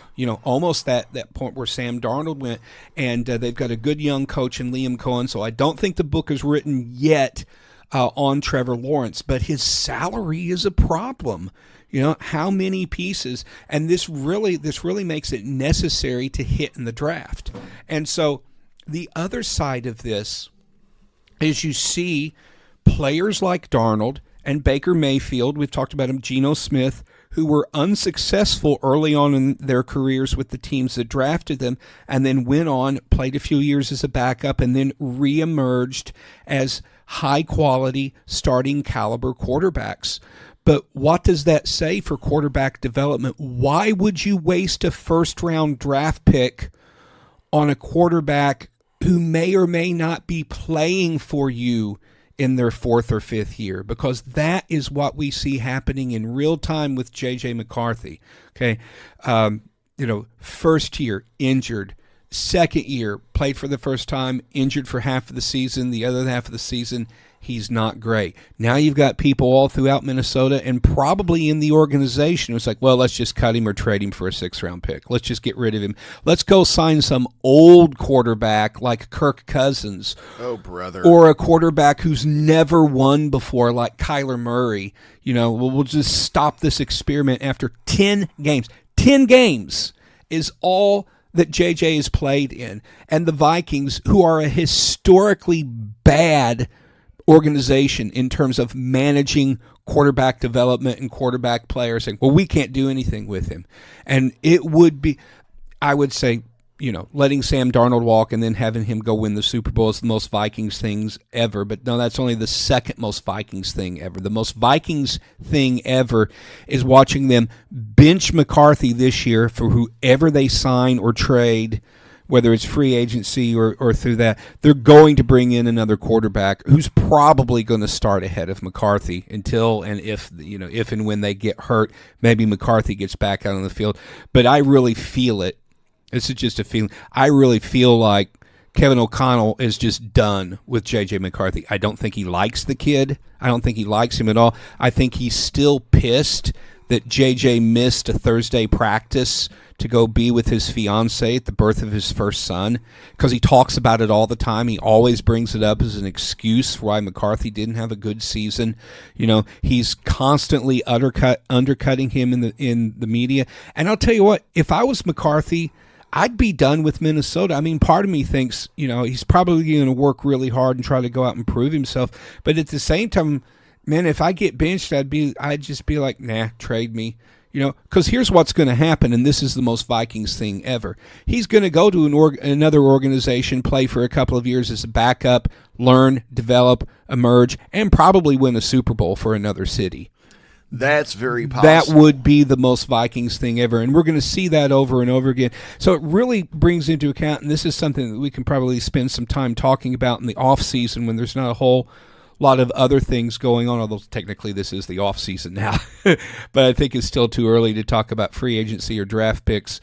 almost that point where Sam Darnold went. And they've got a good young coach in Liam Cohen. So I don't think the book is written yet on Trevor Lawrence, but his salary is a problem. How many pieces, and this really makes it necessary to hit in the draft. And so the other side of this is you see players like Darnold and Baker Mayfield, we've talked about him, Geno Smith, who were unsuccessful early on in their careers with the teams that drafted them, and then went on, played a few years as a backup, and then reemerged as high-quality, starting caliber quarterbacks. But what does that say for quarterback development? Why would you waste a first-round draft pick on a quarterback who may or may not be playing for you in their fourth or fifth year? Because that is what we see happening in real time with J.J. McCarthy. Okay, first year, injured. Second year, played for the first time, injured for half of the season. The other half of the season, he's not great. Now you've got people all throughout Minnesota and probably in the organization who's like, well, let's just cut him or trade him for a sixth-round pick. Let's just get rid of him. Let's go sign some old quarterback like Kirk Cousins. Oh, brother. Or a quarterback who's never won before like Kyler Murray. We'll just stop this experiment after 10 games. 10 games is all that JJ has played in. And the Vikings, who are a historically bad organization in terms of managing quarterback development and quarterback players, saying, well, we can't do anything with him. And it would be, I would say, letting Sam Darnold walk and then having him go win the Super Bowl is the most Vikings things ever. But no, that's only the second most Vikings thing ever. The most Vikings thing ever is watching them bench McCarthy this year for whoever they sign or trade, whether it's free agency or through that. They're going to bring in another quarterback who's probably going to start ahead of McCarthy until and if and when they get hurt, maybe McCarthy gets back out on the field. But I really feel it. This is just a feeling. I really feel like Kevin O'Connell is just done with J.J. McCarthy. I don't think he likes the kid. I don't think he likes him at all. I think he's still pissed that J.J. missed a Thursday practice to go be with his fiancée at the birth of his first son, because he talks about it all the time. He always brings it up as an excuse for why McCarthy didn't have a good season. He's constantly undercutting him in the media. And I'll tell you what, if I was McCarthy, I'd be done with Minnesota. I mean, part of me thinks, he's probably going to work really hard and try to go out and prove himself. But at the same time, man, if I get benched, I'd just be like, nah, trade me. Because here's what's going to happen, and this is the most Vikings thing ever. He's going to go to another organization, play for a couple of years as a backup, learn, develop, emerge, and probably win a Super Bowl for another city. That's very possible. That would be the most Vikings thing ever, and we're going to see that over and over again. So it really brings into account, and this is something that we can probably spend some time talking about in the off-season when there's not a whole lot of other things going on, although technically this is the off-season now. But I think it's still too early to talk about free agency or draft picks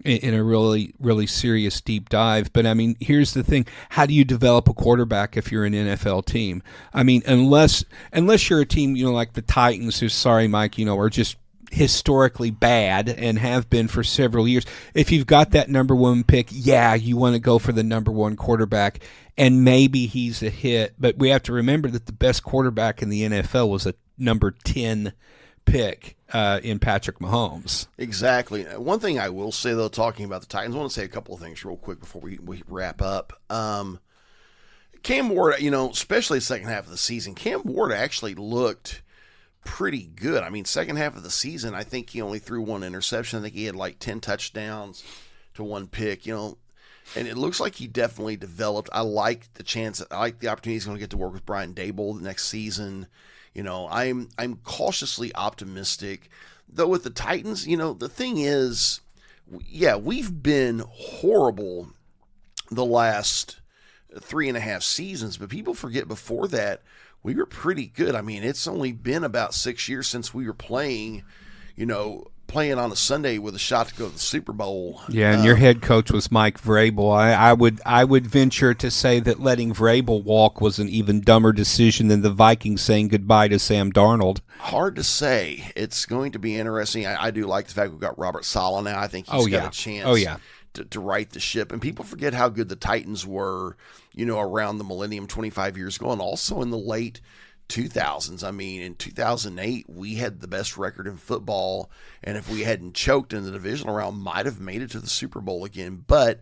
in a really, really serious deep dive. But, I mean, here's the thing. How do you develop a quarterback if you're an NFL team? I mean, unless you're a team, like the Titans, who, sorry, Mike, are just historically bad and have been for several years. If you've got that number one pick, you want to go for the number one quarterback, and maybe he's a hit. But we have to remember that the best quarterback in the NFL was a number 10 pick in Patrick Mahomes. Exactly. One thing I will say, though, talking about the Titans, I want to say a couple of things real quick before we wrap up. Cam Ward, especially the second half of the season, Cam Ward actually looked pretty good. I mean, second half of the season, I think he only threw one interception. I think he had like 10 touchdowns to one pick, and it looks like he definitely developed. I like the opportunity he's going to get to work with Brian Daboll the next season. I'm cautiously optimistic. Though with the Titans, the thing is, we've been horrible the last 3.5 seasons, but people forget before that, we were pretty good. I mean, it's only been about 6 years since we were playing on a Sunday with a shot to go to the Super Bowl. Yeah, and your head coach was Mike Vrabel. I would venture to say that letting Vrabel walk was an even dumber decision than the Vikings saying goodbye to Sam Darnold. Hard to say. It's going to be interesting. I do like the fact we've got Robert Saleh now. I think he's got a chance to right the ship. And people forget how good the Titans were, around the millennium 25 years ago, and also in the late 2000s. I mean, in 2008, we had the best record in football, and if we hadn't choked in the divisional round, might have made it to the Super Bowl again. But,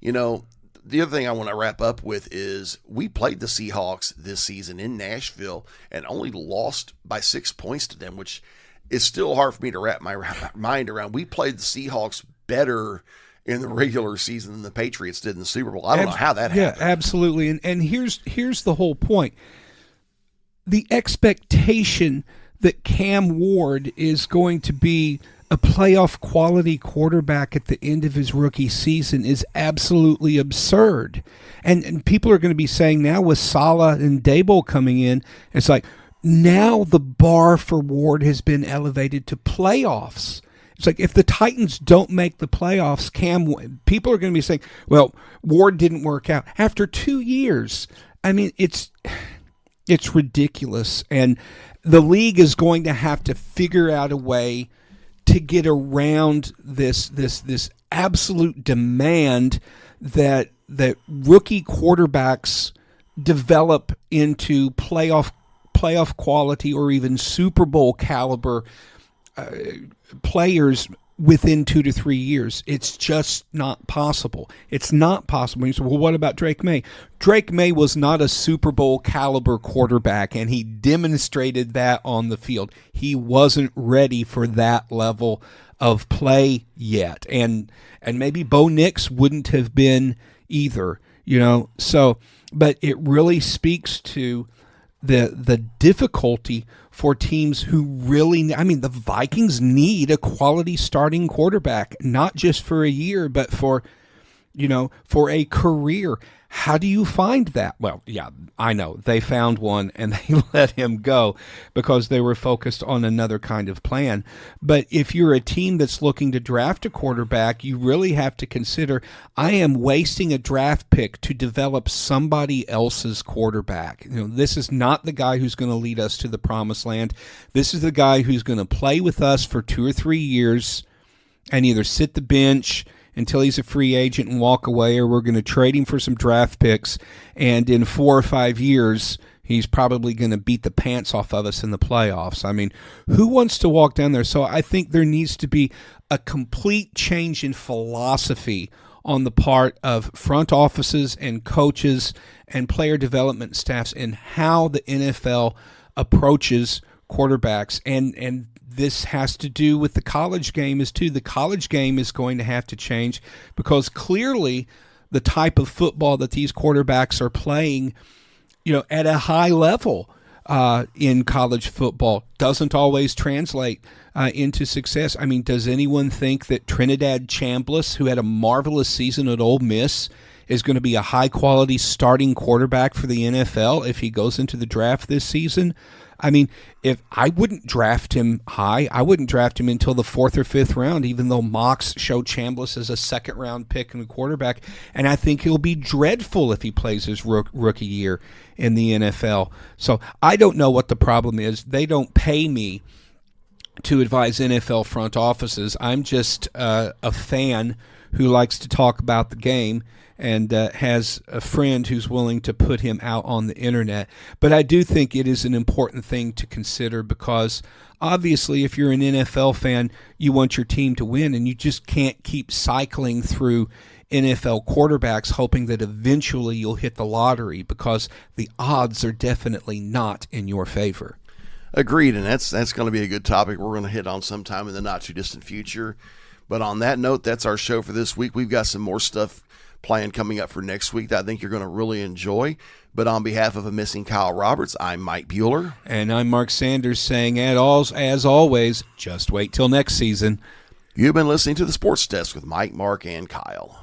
the other thing I want to wrap up with is we played the Seahawks this season in Nashville and only lost by 6 points to them, which is still hard for me to wrap my mind around. We played the Seahawks better in the regular season than the Patriots did in the Super Bowl. I don't know how that happened. Yeah, absolutely. And here's the whole point. The expectation that Cam Ward is going to be a playoff quality quarterback at the end of his rookie season is absolutely absurd. And people are going to be saying now with Saleh and Daboll coming in, it's like now the bar for Ward has been elevated to playoffs. It's like if the Titans don't make the playoffs, people are going to be saying, well, Ward didn't work out. After 2 years, I mean, it's ridiculous. And the league is going to have to figure out a way to get around this absolute demand that rookie quarterbacks develop into playoff quality or even Super Bowl caliber players within 2 to 3 years. It's just not possible. It's not possible. You say, well, what about Drake May? Drake May was not a Super Bowl caliber quarterback, and he demonstrated that on the field. He wasn't ready for that level of play yet. And maybe Bo Nix wouldn't have been either, So, but it really speaks to the difficulty for teams who really, the Vikings need a quality starting quarterback, not just for a year, but for for a career. How do you find that? Well, yeah, I know. They found one and they let him go because they were focused on another kind of plan. But if you're a team that's looking to draft a quarterback, you really have to consider, I am wasting a draft pick to develop somebody else's quarterback. This is not the guy who's going to lead us to the promised land. This is the guy who's going to play with us for 2 or 3 years and either sit the bench until he's a free agent and walk away, or we're going to trade him for some draft picks, and in 4 or 5 years, he's probably going to beat the pants off of us in the playoffs. I mean, who wants to walk down there? So I think there needs to be a complete change in philosophy on the part of front offices and coaches and player development staffs in how the NFL approaches quarterbacks. And this has to do with the college game as too. The college game is going to have to change because clearly the type of football that these quarterbacks are playing, at a high level in college football doesn't always translate into success. I mean, does anyone think that Trinidad Chambliss, who had a marvelous season at Ole Miss, is going to be a high-quality starting quarterback for the NFL if he goes into the draft this season? I mean, if I wouldn't draft him high, I wouldn't draft him until the 4th or 5th round, even though mocks show Chambliss as a second-round pick and a quarterback. And I think he'll be dreadful if he plays his rookie year in the NFL. So I don't know what the problem is. They don't pay me to advise NFL front offices. I'm just a fan who likes to talk about the game and has a friend who's willing to put him out on the internet. But I do think it is an important thing to consider because obviously if you're an NFL fan, you want your team to win, and you just can't keep cycling through NFL quarterbacks hoping that eventually you'll hit the lottery because the odds are definitely not in your favor. Agreed, and that's going to be a good topic we're going to hit on sometime in the not-too-distant future. But on that note, that's our show for this week. We've got some more stuff planned coming up for next week that I think you're going to really enjoy. But on behalf of a missing Kyle Roberts, I'm Mike Bueller. And I'm Mark Sanders saying, as always, just wait till next season. You've been listening to the Sports Desk with Mike, Mark, and Kyle.